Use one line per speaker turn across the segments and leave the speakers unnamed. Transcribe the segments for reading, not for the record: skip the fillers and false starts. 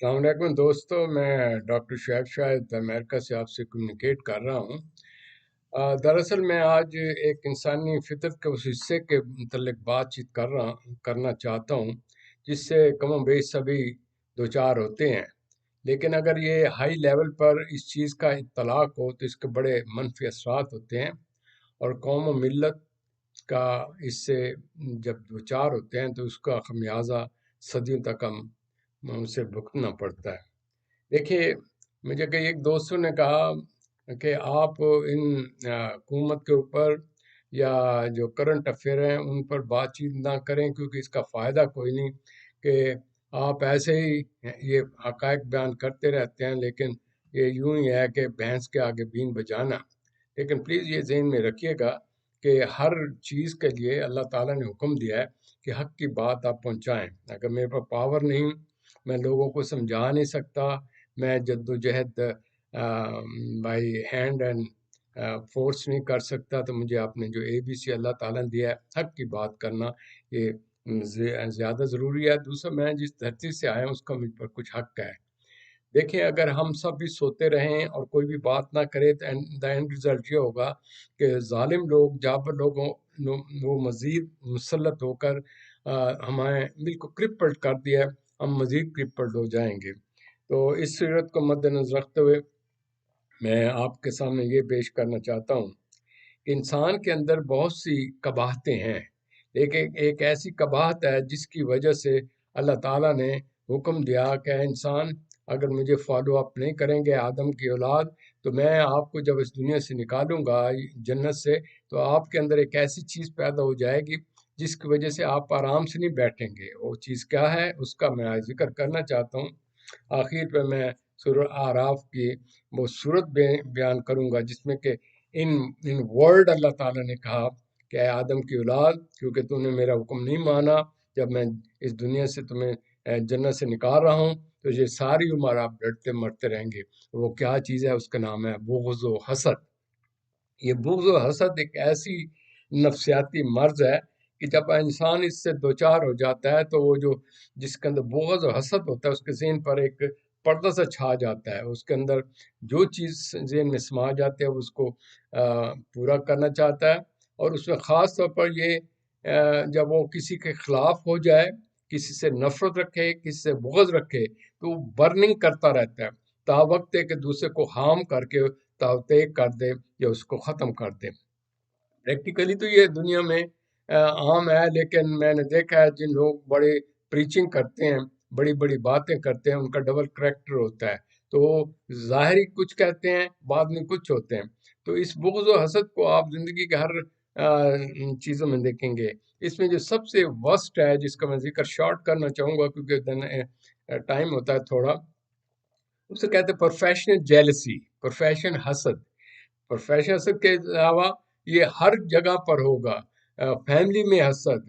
السلام علیکم دوستو، میں ڈاکٹر شعیب شاہد امریکہ سے آپ سے کمیونیکیٹ کر رہا ہوں۔ دراصل میں آج ایک انسانی فطرت کے اس حصے کے متعلق بات چیت کرنا چاہتا ہوں جس سے کم و بیش سبھی دوچار ہوتے ہیں، لیکن اگر یہ ہائی لیول پر اس چیز کا اطلاق ہو تو اس کے بڑے منفی اثرات ہوتے ہیں، اور قوم و ملت کا اس سے جب دوچار ہوتے ہیں تو اس کا خمیازہ صدیوں تک ہم اسے بھگتنا پڑتا ہے۔ دیکھیے، مجھے کئی ایک دوستوں نے کہا کہ آپ ان حکومت کے اوپر یا جو کرنٹ افیئر ہیں ان پر بات چیت نہ کریں، کیونکہ اس کا فائدہ کوئی نہیں، کہ آپ ایسے ہی یہ حقائق بیان کرتے رہتے ہیں، لیکن یہ یوں ہی ہے کہ بھینس کے آگے بین بجانا۔ لیکن پلیز یہ ذہن میں رکھیے گا کہ ہر چیز کے لیے اللہ تعالیٰ نے حکم دیا ہے کہ حق کی بات آپ پہنچائیں۔ اگر میرے پاس پاور نہیں، میں لوگوں کو سمجھا نہیں سکتا، میں جد و جہد بائی ہینڈ اینڈ فورس نہیں کر سکتا، تو مجھے آپ نے جو ABC اللہ تعالیٰ نے دیا ہے حق کی بات کرنا، یہ زیادہ ضروری ہے۔ دوسرا، میں جس دھرتی سے آیا ہوں اس کا مجھ پر کچھ حق ہے۔ دیکھیں، اگر ہم سب بھی سوتے رہیں اور کوئی بھی بات نہ کرے تو دا اینڈ رزلٹ یہ ہوگا کہ ظالم لوگ، جابر لوگوں وہ مزید مسلط ہو کر ہمیں بالکل کرپلڈ کر دیا، ہم مزید کرپلڈ ہو جائیں گے۔ تو اس صورت کو مد نظر رکھتے ہوئے میں آپ کے سامنے یہ پیش کرنا چاہتا ہوں کہ انسان کے اندر بہت سی قباحتیں ہیں، لیکن ایک ایسی قباحت ہے جس کی وجہ سے اللہ تعالیٰ نے حکم دیا کہ اے انسان، اگر مجھے فالو اپ نہیں کریں گے آدم کی اولاد، تو میں آپ کو جب اس دنیا سے نکالوں گا جنت سے، تو آپ کے اندر ایک ایسی چیز پیدا ہو جائے گی جس کی وجہ سے آپ آرام سے نہیں بیٹھیں گے۔ وہ چیز کیا ہے اس کا میں ذکر کرنا چاہتا ہوں۔ آخر پہ میں سورہ اعراف کی وہ صورت بیان کروں گا جس میں کہ ان ورڈ اللہ تعالیٰ نے کہا کہ اے آدم کی اولاد، کیونکہ تو نے میرا حکم نہیں مانا، جب میں اس دنیا سے تمہیں جنت سے نکال رہا ہوں تو یہ ساری عمر آپ ڈرتے مرتے رہیں گے۔ وہ کیا چیز ہے؟ اس کا نام ہے بغض و حسد۔ یہ بغض و حسد ایک ایسی نفسیاتی مرض ہے کہ جب انسان اس سے دوچار ہو جاتا ہے تو وہ جس کے اندر بغض و حسد ہوتا ہے اس کے ذہن پر ایک پردہ سے چھا جاتا ہے، اس کے اندر جو چیز ذہن میں سما جاتی ہے وہ اس کو پورا کرنا چاہتا ہے، اور اس میں خاص طور پر یہ جب وہ کسی کے خلاف ہو جائے، کسی سے نفرت رکھے، کسی سے بغض رکھے، تو وہ برننگ کرتا رہتا ہے تا وقت ہے کہ دوسرے کو ہارم کر کے تیگ کر دے یا اس کو ختم کر دے۔ پریکٹیکلی تو یہ دنیا میں عام ہے، لیکن میں نے دیکھا ہے جن لوگ بڑے پریچنگ کرتے ہیں، بڑی بڑی باتیں کرتے ہیں، ان کا ڈبل کریکٹر ہوتا ہے، تو وہ ظاہری کچھ کہتے ہیں، بعد میں کچھ ہوتے ہیں۔ تو اس بغض و حسد کو آپ زندگی کے ہر چیزوں میں دیکھیں گے۔ اس میں جو سب سے ورسٹ ہے، جس کا میں ذکر شارٹ کرنا چاہوں گا کیونکہ ٹائم ہوتا ہے تھوڑا، اسے کہتے ہیں پروفیشنل جیلسی، پروفیشن حسد۔ پروفیشن حسد کے علاوہ یہ ہر جگہ پر ہوگا۔ فیملی میں حسد،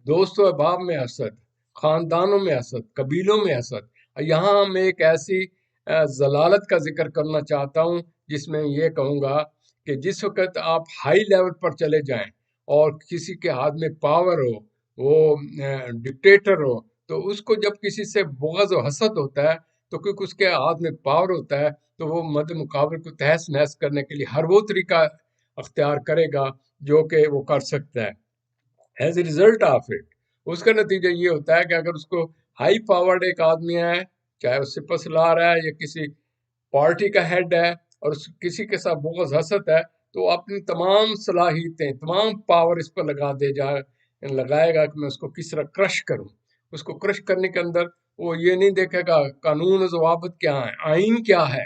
دوست و احباب میں حسد، خاندانوں میں حسد، قبیلوں میں حسد۔ یہاں میں ایک ایسی ضلالت کا ذکر کرنا چاہتا ہوں جس میں یہ کہوں گا کہ جس وقت آپ ہائی لیول پر چلے جائیں اور کسی کے ہاتھ میں پاور ہو، وہ ڈکٹیٹر ہو، تو اس کو جب کسی سے بغض و حسد ہوتا ہے تو کیونکہ اس کے ہاتھ میں پاور ہوتا ہے تو وہ مد مقابل کو تہس نہس کرنے کے لیے ہر وہ طریقہ اختیار کرے گا جو کہ وہ کر سکتا ہے۔ As a result of it, اس کا نتیجہ یہ ہوتا ہے کہ اگر اس کو ہائی پاورڈ ایک آدمی ہے، چاہے وہ سپہ سالار ہے یا کسی پارٹی کا ہیڈ ہے، اور کسی کے ساتھ بغض حسد ہے، تو اپنی تمام صلاحیتیں، تمام پاور اس پر لگائے گا کہ میں اس کو کس طرح کرش کروں۔ اس کو کرش کرنے کے اندر وہ یہ نہیں دیکھے گا قانون و ضوابط کیا ہیں، آئین کیا ہے،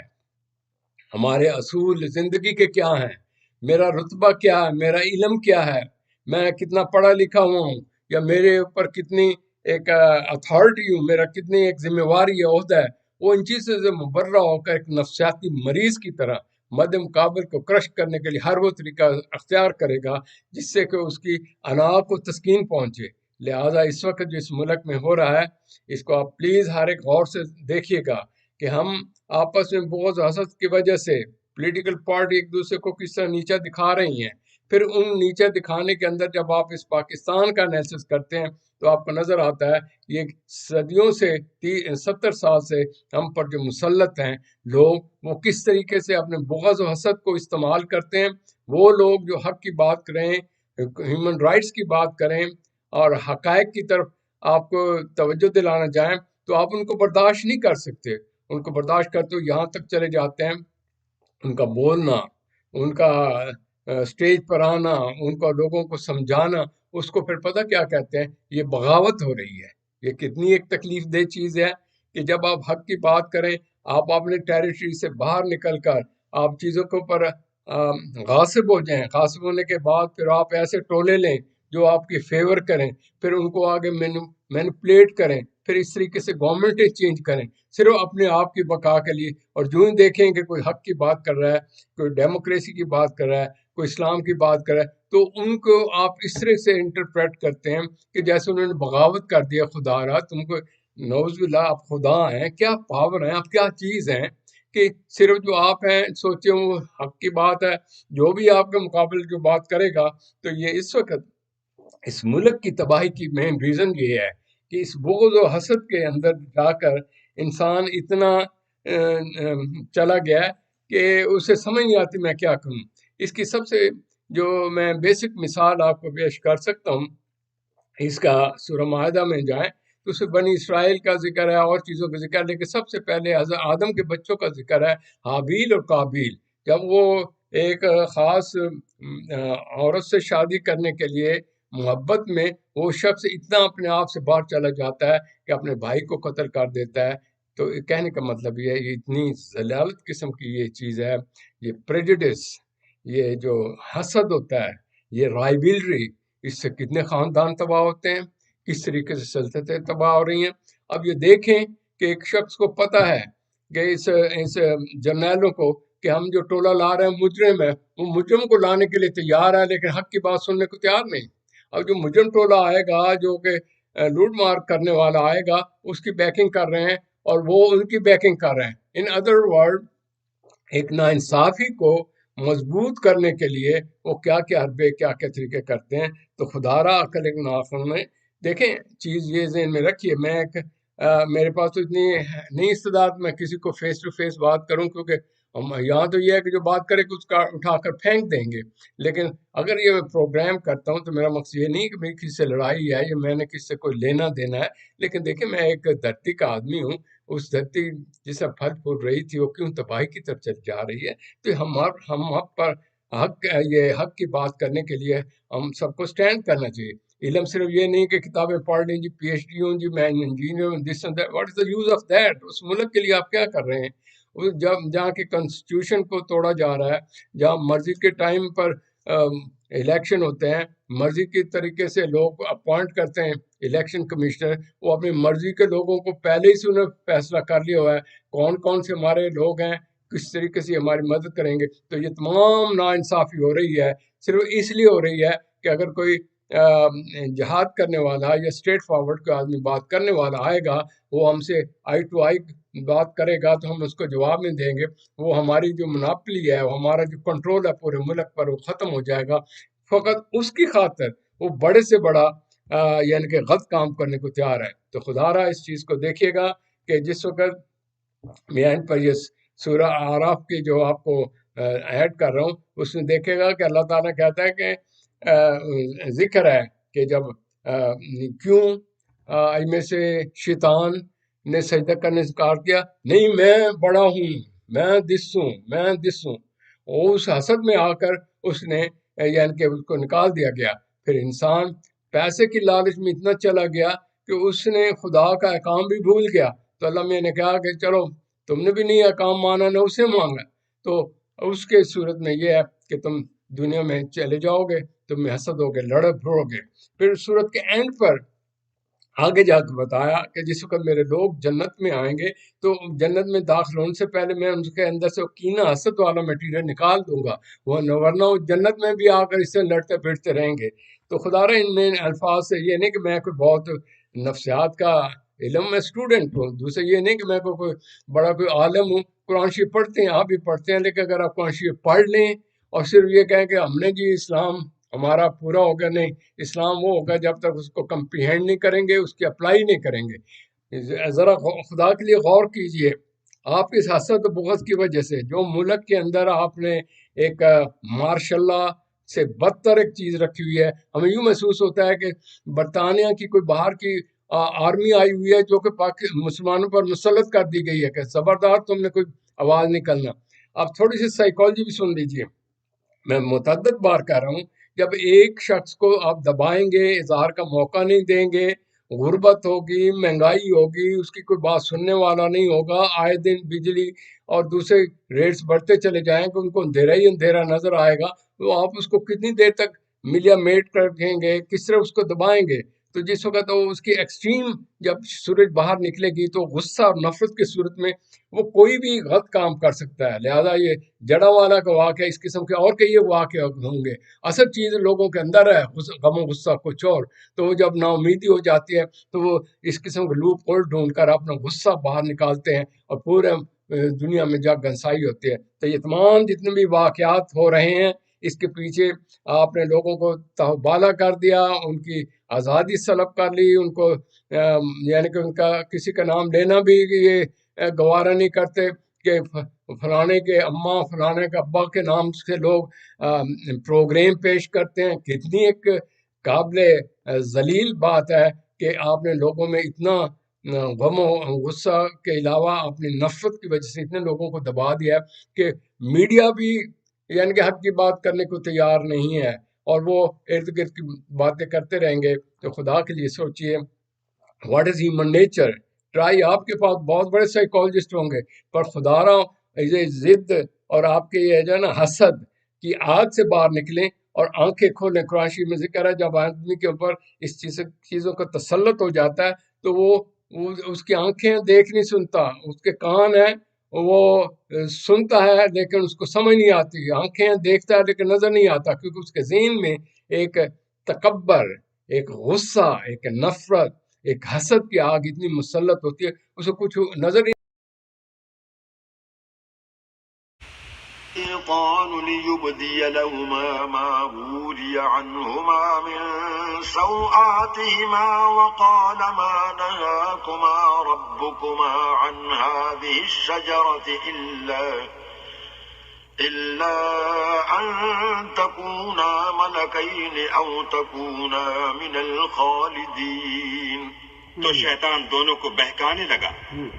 ہمارے اصول زندگی کے کیا ہیں، میرا رتبہ کیا ہے، میرا علم کیا ہے، میں کتنا پڑھا لکھا ہوا ہوں، یا میرے اوپر کتنی ایک اتھارٹی ہوں، میرا کتنی ایک ذمہ واری ہے، عہدہ ہے۔ وہ ان چیزوں سے مبرہ ہو کر ایک نفسیاتی مریض کی طرح مد مقابل کو کرش کرنے کے لیے ہر وہ طریقہ اختیار کرے گا جس سے کہ اس کی انا کو تسکین پہنچے۔ لہٰذا اس وقت جو اس ملک میں ہو رہا ہے، اس کو آپ پلیز ہر ایک غور سے دیکھیے گا کہ ہم آپس میں بغض و حسد کی وجہ سے پولیٹیکل پارٹی ایک دوسرے کو کس طرح نیچا دکھا رہی ہیں، پھر ان نیچے دکھانے کے اندر جب آپ اس پاکستان کا انالیسس کرتے ہیں تو آپ کو نظر آتا ہے یہ صدیوں سے 70 سال سے ہم پر جو مسلط ہیں لوگ، وہ کس طریقے سے اپنے بغض و حسد کو استعمال کرتے ہیں۔ وہ لوگ جو حق کی بات کریں، ہیومن رائٹس کی بات کریں اور حقائق کی طرف آپ کو توجہ دلانا چاہیں تو آپ ان کو برداشت نہیں کر سکتے۔ ان کو برداشت کرتے ہو یہاں تک چلے جاتے ہیں، ان کا بولنا، ان کا اسٹیج پر آنا، ان کو لوگوں کو سمجھانا، اس کو پھر پتہ کیا کہتے ہیں، یہ بغاوت ہو رہی ہے۔ یہ کتنی ایک تکلیف دہ چیز ہے کہ جب آپ حق کی بات کریں، آپ اپنے ٹیریٹری سے باہر نکل کر آپ چیزوں کے اوپر غاصب ہو جائیں، غاصب ہونے کے بعد پھر آپ ایسے ٹولے لیں جو آپ کی فیور کریں، پھر ان کو آگے مینپولیٹ کریں، پھر اس طریقے سے گورنمنٹیں چینج کریں صرف اپنے آپ کی بقا کے لیے۔ اور جو ہی دیکھیں کہ کوئی حق کی بات کر رہا ہے، کوئی ڈیموکریسی کی بات کر رہا ہے، کوئی اسلام کی بات کر رہا ہے، تو ان کو آپ اس طرح سے انٹرپریٹ کرتے ہیں کہ جیسے انہوں نے بغاوت کر دیا۔ خدا را تم کو، نعوذ باللہ، آپ خدا ہیں کیا، پاور ہیں آپ، کیا چیز ہیں کہ صرف جو آپ ہیں سوچیں وہ حق کی بات ہے، جو بھی آپ کے مقابل جو بات کرے گا۔ تو یہ اس وقت اس ملک کی تباہی کی مین ریزن یہ ہے کہ اس بغض و حسد کے اندر جا کر انسان اتنا چلا گیا کہ اسے سمجھ نہیں آتی میں کیا کروں۔ اس کی سب سے جو میں بیسک مثال آپ کو پیش کر سکتا ہوں، اس کا سورہ معاہدہ میں جائیں تو اس میں بنی اسرائیل کا ذکر ہے اور چیزوں کا ذکر ہے، لیکن سب سے پہلے حضرت آدم کے بچوں کا ذکر ہے، حابیل اور قابیل۔ جب وہ ایک خاص عورت سے شادی کرنے کے لیے محبت میں وہ شخص اتنا اپنے آپ سے باہر چلا جاتا ہے کہ اپنے بھائی کو قتل کر دیتا ہے۔ تو کہنے کا مطلب یہ ہے، یہ اتنی ذلالت قسم کی یہ چیز ہے، یہ پریجوڈس، یہ جو حسد ہوتا ہے، یہ رائبلری، اس سے کتنے خاندان تباہ ہوتے ہیں، کس طریقے سے سلطنتیں تباہ ہو رہی ہیں۔ اب یہ دیکھیں کہ ایک شخص کو پتہ ہے کہ اس جرنیلوں کو کہ ہم جو ٹولہ لا رہے ہیں مجرم ہے، وہ مجرم کو لانے کے لیے تیار ہے لیکن حق کی بات سننے کو تیار نہیں۔ اب جو مجرم ٹولہ آئے گا، جو کہ لوٹ مار کرنے والا آئے گا، اس کی بیکنگ کر رہے ہیں اور وہ ان کی بیکنگ کر رہے ہیں۔ ان ادر ورڈ، ایک ناانصافی کو مضبوط کرنے کے لیے وہ کیا کیا حربے، کیا کیا طریقے کرتے ہیں۔ تو خدا را عقل ایک ناخن میں دیکھیں، چیز یہ ذہن میں رکھیے، میں ایک میرے پاس تو اتنی نہیں استعداد میں کسی کو فیس ٹو فیس بات کروں، کیونکہ یہاں تو یہ ہے کہ جو بات کرے کہ اس کا اٹھا کر پھینک دیں گے۔ لیکن اگر یہ میں پروگرام کرتا ہوں تو میرا مقصد یہ نہیں کہ میری کسی سے لڑائی ہے یا میں نے کسی سے کوئی لینا دینا ہے، لیکن دیکھیں میں ایک دھرتی کا آدمی ہوں، اس دھرتی جسے پھل پھول رہی تھی وہ کیوں تباہی کی طرف چل جا رہی ہے۔ تو ہم حق پر یہ حق کی بات کرنے کے لیے ہم سب کو سٹینڈ کرنا چاہیے۔ علم صرف یہ نہیں کہ کتابیں پڑھ لیں جی، پی ایچ ڈی ہوں جی، میں انجینئر ہوں، this and that, what is the use of that? اس ملک کے لیے آپ کیا کر رہے ہیں؟ جہاں کے کنسٹیٹیوشن کو توڑا جا رہا ہے، جہاں مرضی کے ٹائم پر الیکشن ہوتے ہیں، مرضی کے طریقے سے لوگ اپوائنٹ کرتے ہیں الیکشن کمشنر، وہ اپنی مرضی کے لوگوں کو پہلے ہی سے انہیں فیصلہ کر لیا ہوا ہے کون کون سے ہمارے لوگ ہیں، کس طریقے سے ہماری مدد کریں گے۔ تو یہ تمام ناانصافی ہو رہی ہے صرف اس لیے ہو رہی ہے کہ اگر کوئی جہاد کرنے والا یا اسٹریٹ فارورڈ کا آدمی بات کرنے والا آئے گا، وہ ہم سے آئی ٹو آئی بات کرے گا تو ہم اس کو جواب نہیں دیں گے، وہ ہماری جو مناپلی ہے، وہ ہمارا جو کنٹرول ہے پورے ملک پر، وہ ختم ہو جائے گا۔ فقط اس کی خاطر وہ بڑے سے بڑا یعنی کہ غلط کام کرنے کو تیار ہے۔ تو خدا را اس چیز کو دیکھیے گا کہ جس وقت میں پر یہ سورہ اعراف کی جو آپ کو ایڈ کر رہا ہوں، اس میں دیکھے گا کہ اللہ تعالیٰ کہتا ہے کہ ذکر ہے کہ جب کیوں میں سے شیطان نے سجدہ کرنے سے انکار کیا، نہیں میں بڑا ہوں، میں دس ہوں، میں دس ہوں۔ اور اس حسد میں آ کر اس نے یعنی کہ اس کو نکال دیا گیا۔ پھر انسان پیسے کی لالچ میں اتنا چلا گیا کہ اس نے خدا کا احکام بھی بھول گیا۔ تو اللہ میں نے کہا کہ چلو تم نے بھی نہیں احکام مانا، نہ اسے مانگا، تو اس کے صورت میں یہ ہے کہ تم دنیا میں چلے جاؤ گے، تم میں حسد ہوگے، لڑ پھڑو گے۔ پھر صورت کے اینڈ پر آگے جا کے بتایا کہ جس وقت میرے لوگ جنت میں آئیں گے تو جنت میں داخل ہونے سے پہلے میں ان کے اندر سے کینہ حسد والا میٹیریل نکال دوں گا، وہ ورنہ جنت میں بھی آ کر اس سے لڑتے پھرتے رہیں گے۔ تو خدا را ان میں الفاظ سے یہ نہیں کہ میں کوئی بہت نفسیات کا علم میں اسٹوڈنٹ ہوں، دوسرے یہ نہیں کہ میں کوئی بڑا کوئی عالم ہوں۔ قرآن شریف پڑھتے ہیں، آپ بھی پڑھتے ہیں، لیکن اگر آپ قرآن شریف پڑھ لیں اور صرف یہ کہیں کہ ہم نے جی اسلام ہمارا پورا ہو گیا. نہیں، اسلام وہ ہوگا جب تک اس کو کمپریہینڈ نہیں کریں گے، اس کی اپلائی نہیں کریں گے. ذرا خدا کے لیے غور کیجئے، آپ اس حسد و بغض کی وجہ سے جو ملک کے اندر آپ نے ایک ماشاء اللہ سے بدتر ایک چیز رکھی ہوئی ہے. ہمیں یوں محسوس ہوتا ہے کہ برطانیہ کی کوئی باہر کی آرمی آئی ہوئی ہے جو کہ مسلمانوں پر مسلط کر دی گئی ہے کہ زبردار تم نے کوئی آواز نہیں کرنا. آپ تھوڑی سی سائیکالوجی بھی سن لیجئے. میں متعدد بار کہہ رہا ہوں، جب ایک شخص کو آپ دبائیں گے، اظہار کا موقع نہیں دیں گے، غربت ہوگی، مہنگائی ہوگی، اس کی کوئی بات سننے والا نہیں ہوگا، آئے دن بجلی اور دوسرے ریٹس بڑھتے چلے جائیں کہ ان کو اندھیرا ہی اندھیرا نظر آئے گا، تو آپ اس کو کتنی دیر تک ملیا میٹ رکھیں گے، کس طرح اس کو دبائیں گے؟ تو جس وقت وہ اس کی ایکسٹریم جب سورج باہر نکلے گی تو غصہ اور نفرت کی صورت میں وہ کوئی بھی غلط کام کر سکتا ہے. لہذا یہ جڑا والا کا واقعہ، اس قسم کے اور کئی واقع ہوں گے. اصل چیز لوگوں کے اندر ہے غم و غصہ کچھ اور، تو وہ جب نا امیدی ہو جاتی ہے تو وہ اس قسم کے لوپ ہول ڈھونڈ کر اپنا غصہ باہر نکالتے ہیں اور پورے دنیا میں جا گنسائی ہوتی ہے. تو یہ تمام جتنے بھی واقعات ہو رہے ہیں، اس کے پیچھے آپ نے لوگوں کو تہوبالا کر دیا، ان کی آزادی سلب کر لی، ان کو یعنی کہ ان کا کسی کا نام لینا بھی یہ گوارا نہیں کرتے کہ فلانے کے اماں فلانے کے ابا کے نام سے لوگ پروگرام پیش کرتے ہیں. کتنی ایک قابل ذلیل بات ہے کہ آپ نے لوگوں میں اتنا غم و غصہ کے علاوہ اپنی نفرت کی وجہ سے اتنے لوگوں کو دبا دیا ہے کہ میڈیا بھی یعنی کہ حق کی بات کرنے کو تیار نہیں ہے، اور وہ ارد گرد کی باتیں کرتے رہیں گے. تو خدا کے لیے سوچئے، what is human nature? Try, آپ کے پاس بہت بڑے سائیکالوجسٹ ہوں گے، پر خدا را یہ ضد اور آپ کے یہ جو ہے نا حسد کی آگ سے باہر نکلیں اور آنکھیں کھولیں. قرآن شریف میں ذکر ہے جب آدمی کے اوپر اس چیزوں کا تسلط ہو جاتا ہے تو وہ اس کی آنکھیں دیکھ نہیں سنتا، اس کے کان ہیں وہ سنتا ہے لیکن اس کو سمجھ نہیں آتی، آنکھیں دیکھتا ہے لیکن نظر نہیں آتا، کیونکہ اس کے ذہن میں ایک تکبر، ایک غصہ، ایک نفرت، ایک حسد کی آگ اتنی مسلط ہوتی ہے، اس کو کچھ نظر نہیں.
الشيطان ليبدي لهما ما وري عنهما من سوآتهما وقال ما نهاكما ربكما عن هذه الشجرة إلا أن تكونا ملكين أو تكونا من الخالدين.
تو شیطان دونوں کو بہکانے لگا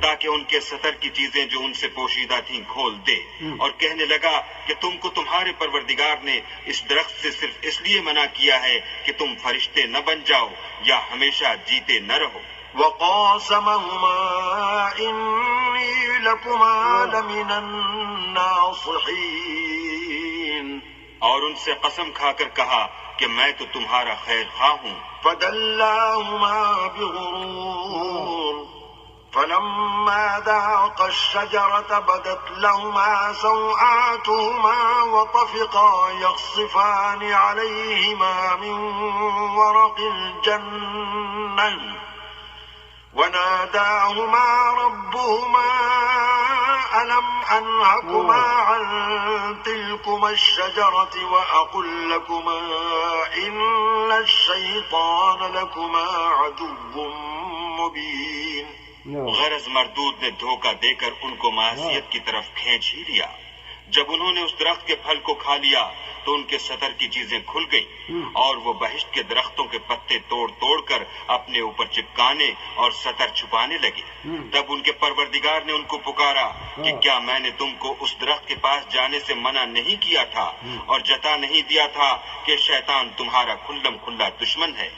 تاکہ ان کے سطر کی چیزیں جو ان سے پوشیدہ تھیں کھول دے، اور کہنے لگا کہ تم کو تمہارے پروردگار نے اس درخت سے صرف اس لیے منع کیا ہے کہ تم فرشتے نہ بن جاؤ یا ہمیشہ جیتے نہ رہو.
وقاسمهما إني لكما لمن الناصحين.
اور ان سے قسم کھا کر کہا کہ میں تو تمہارا خیر خواہ ہوں.
فدلاهما بغرور فلما ذاقا الشجرة بدت لهما سوآتهما وطفقا يخصفان عليهما من ورق الجنة وناداهما ربهما ألم أنهكما عن تلكما الشجرة وأقل لكما إن الشيطان لكما عدو مبين.
غرض مردود نے دھوکہ دے کر ان کو معصیت کی طرف کھینچ ہی لیا. جب انہوں نے اس درخت کے پھل کو کھا لیا تو ان کے سطر کی چیزیں کھل گئیں اور وہ بہشت کے درختوں کے پتے توڑ توڑ کر اپنے اوپر چپکانے اور سطر چھپانے لگے. تب ان کے پروردگار نے ان کو پکارا کہ کیا میں نے تم کو اس درخت کے پاس جانے سے منع نہیں کیا تھا اور جتا نہیں دیا تھا کہ شیطان تمہارا کھلم کھلا دشمن ہے.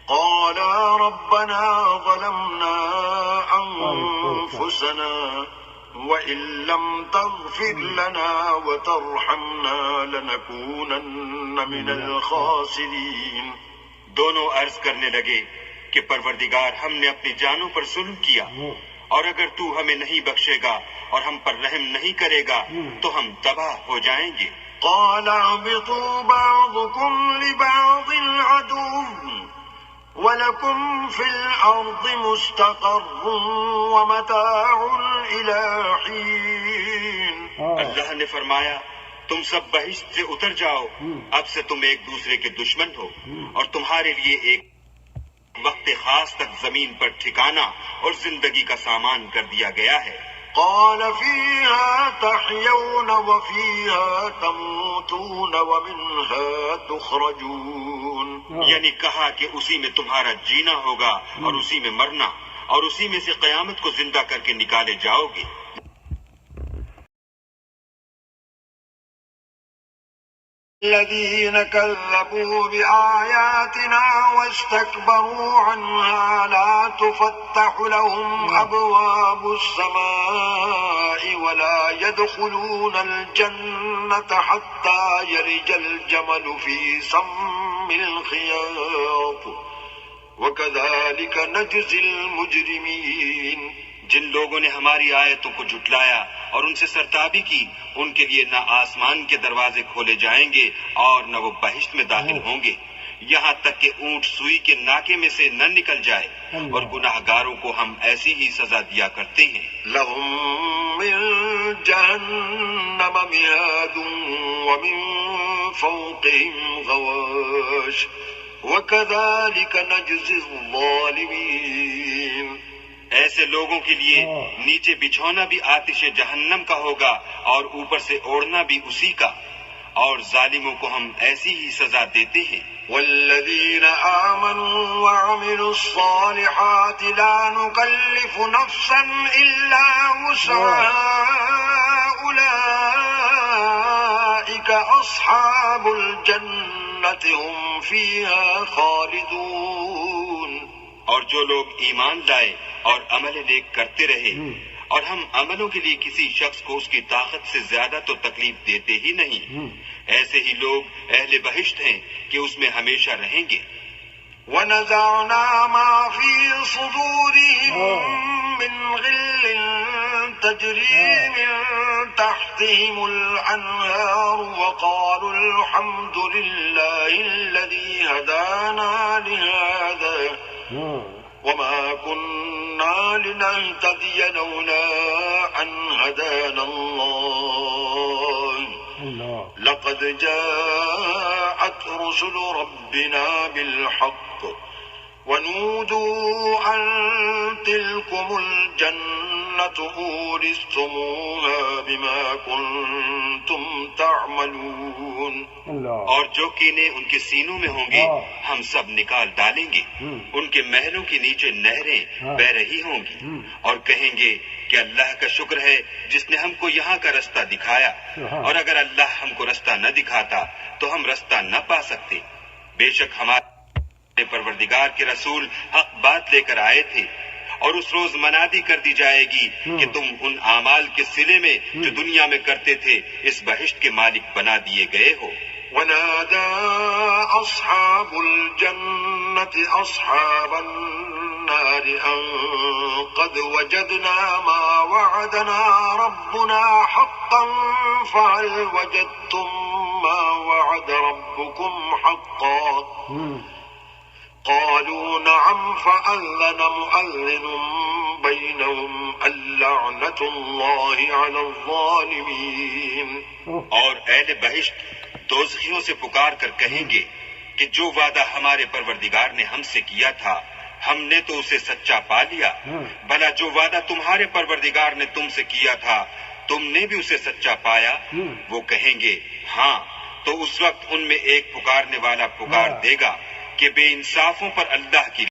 قالا ربنا ظلمنا أنفسنا وَإِن لَّمْ تَغْفِرْ لَنَا وَتَرْحَمْنَا لَنَكُونَنَّ مِنَ الْخَاسِرِينَ.
دونوں عرض کرنے لگے کہ پروردگار ہم نے اپنی جانوں پر ظلم کیا، اور اگر تو ہمیں نہیں بخشے گا اور ہم پر رحم نہیں کرے گا تو ہم تباہ ہو جائیں گے.
قَالَ اهْبِطُوا بَعْضُكُمْ لِبَعْضٍ عَدُوٌّ وَلَكُمْ فِي الْأَرْضِ مُسْتَقَرٌّ وَمَتَاعٌ إِلَىٰ حِينٍ.
اللہ نے فرمایا تم سب بہشت سے اتر جاؤ، اب سے تم ایک دوسرے کے دشمن ہو، اور تمہارے لیے ایک وقت خاص تک زمین پر ٹھکانا اور زندگی کا سامان کر دیا گیا ہے۔
قال فيها تحيون وفيها تموتون ومنها تخرجون،
یعنی کہا کہ اسی میں تمہارا جینا ہوگا اور اسی میں مرنا، اور اسی میں سے قیامت کو زندہ کر کے نکالے جاؤ گے۔
الذين كذبوا بآياتنا واستكبروا عنها لا تفتح لهم أبواب السماء ولا يدخلون الجنة حتى يلج الجمل في سم الخياط وكذلك نجزي المجرمين۔
جن لوگوں نے ہماری آیتوں کو جھٹلایا اور ان سے سرتابی کی، ان کے لیے نہ آسمان کے دروازے کھولے جائیں گے اور نہ وہ بہشت میں داخل ہوں گے، یہاں تک کہ اونٹ سوئی کے ناکے میں سے نہ نکل جائے، اور گناہگاروں کو ہم ایسی ہی سزا دیا کرتے ہیں۔
لهم من جهنم مهاد ومن فوقهم غواش وكذلك نجزي الظالمين۔
ایسے لوگوں کے لیے نیچے بچھونا بھی آتش جہنم کا ہوگا اور اوپر سے اوڑھنا بھی اسی کا، اور ظالموں کو ہم ایسی ہی سزا دیتے ہیں۔
والذين آمنوا وعملوا الصالحات لا نكلف نفسا إلا وسعها أولئك أصحاب الجنة هم فيها خالدون۔
اور جو لوگ ایمان لائے اور عمل نیک کرتے رہے، اور ہم عملوں کے لیے کسی شخص کو اس کی طاقت سے زیادہ تو تکلیف دیتے ہی نہیں، ایسے ہی لوگ اہل بہشت ہیں کہ اس میں ہمیشہ رہیں گے۔
ونزعنا ما في صدورهم من غل تجري من تحتهم الأنهار وقالوا الحمد لله الذي هدانا لهذا وما كنا لنهتدي لولا أن هدانا الله لقد جاءت رسل ربنا بالحق ونودوا أن تلكم الجنة أورثتموها بما كنتم تعملون۔
اور جو کینے ان کے سینوں میں ہوں گے ہم سب نکال ڈالیں گے، ان کے محلوں کے نیچے نہریں بہ رہی ہوں گی، اور کہیں گے کہ اللہ کا شکر ہے جس نے ہم کو یہاں کا رستہ دکھایا، اور اگر اللہ ہم کو رستہ نہ دکھاتا تو ہم رستہ نہ پا سکتے۔ بے شک ہمارے پروردگار کے رسول حق بات لے کر آئے تھے، اور اس روز منادی کر دی جائے گی کہ تم ان اعمال کے صلے میں جو دنیا میں کرتے تھے اس بہشت کے مالک بنا دیے گئے ہو۔
ونادى أصحاب الجنة أصحاب النار أن قد وجدنا ما وعدنا ربنا حقا فهل وجدتم ما وعد ربكم حقا قالوا نعم فأذن مؤذن بينهم اللعنة الله على الظالمين۔
اور اہل بہشت دوزخیوں سے پکار کر کہیں گے کہ جو وعدہ ہمارے پروردگار نے ہم سے کیا تھا ہم نے تو اسے سچا پا لیا، بھلا جو وعدہ تمہارے پروردگار نے تم سے کیا تھا تم نے بھی اسے سچا پایا؟ وہ کہیں گے ہاں، تو اس وقت ان میں ایک پکارنے والا پکار دے گا کہ بے انصافوں پر اللہ کی